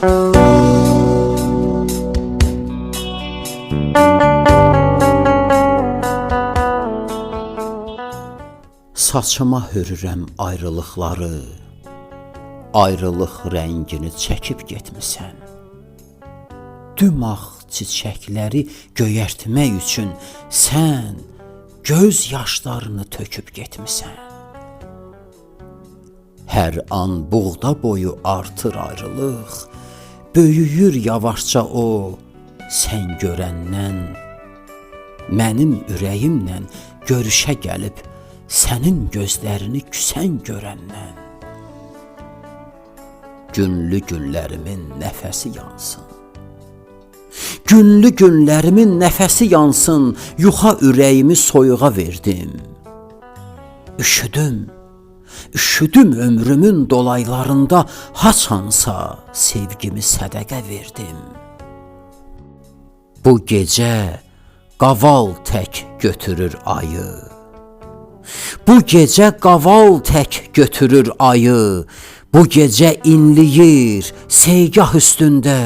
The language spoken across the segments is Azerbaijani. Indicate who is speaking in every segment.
Speaker 1: Saçıma hörürəm ayrılıqları, ayrılıq rəngini çəkib getmisən. Dümağ çiçəkləri göyərtmək üçün sən göz yaşlarını töküb getmisən. Hər an buğda boyu artır ayrılıq, böyüyür yavaşca o sən görəndən. Mənim ürəyimlə görüşə gəlib sənin gözlərini küsən görəndən. Günlü günlərimin nəfəsi yansın. Günlü günlərimin nəfəsi yansın, yuxa ürəyimi soyuğa verdim. Üşüdüm ömrümün dolaylarında haçansa sevgimi sədəqə verdim. Bu gecə qaval tək götürür ayı. Bu gecə qaval tək götürür ayı, bu gecə inləyir seygah üstündə.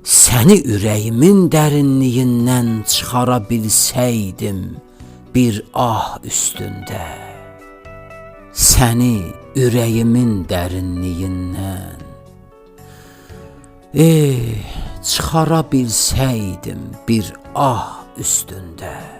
Speaker 1: Səni ürəyimin dərinliyindən çıxara bilsəydim bir ah üstündə. Səni ürəyimin dərinliyindən çıxara bilsəydim bir ah üstündə.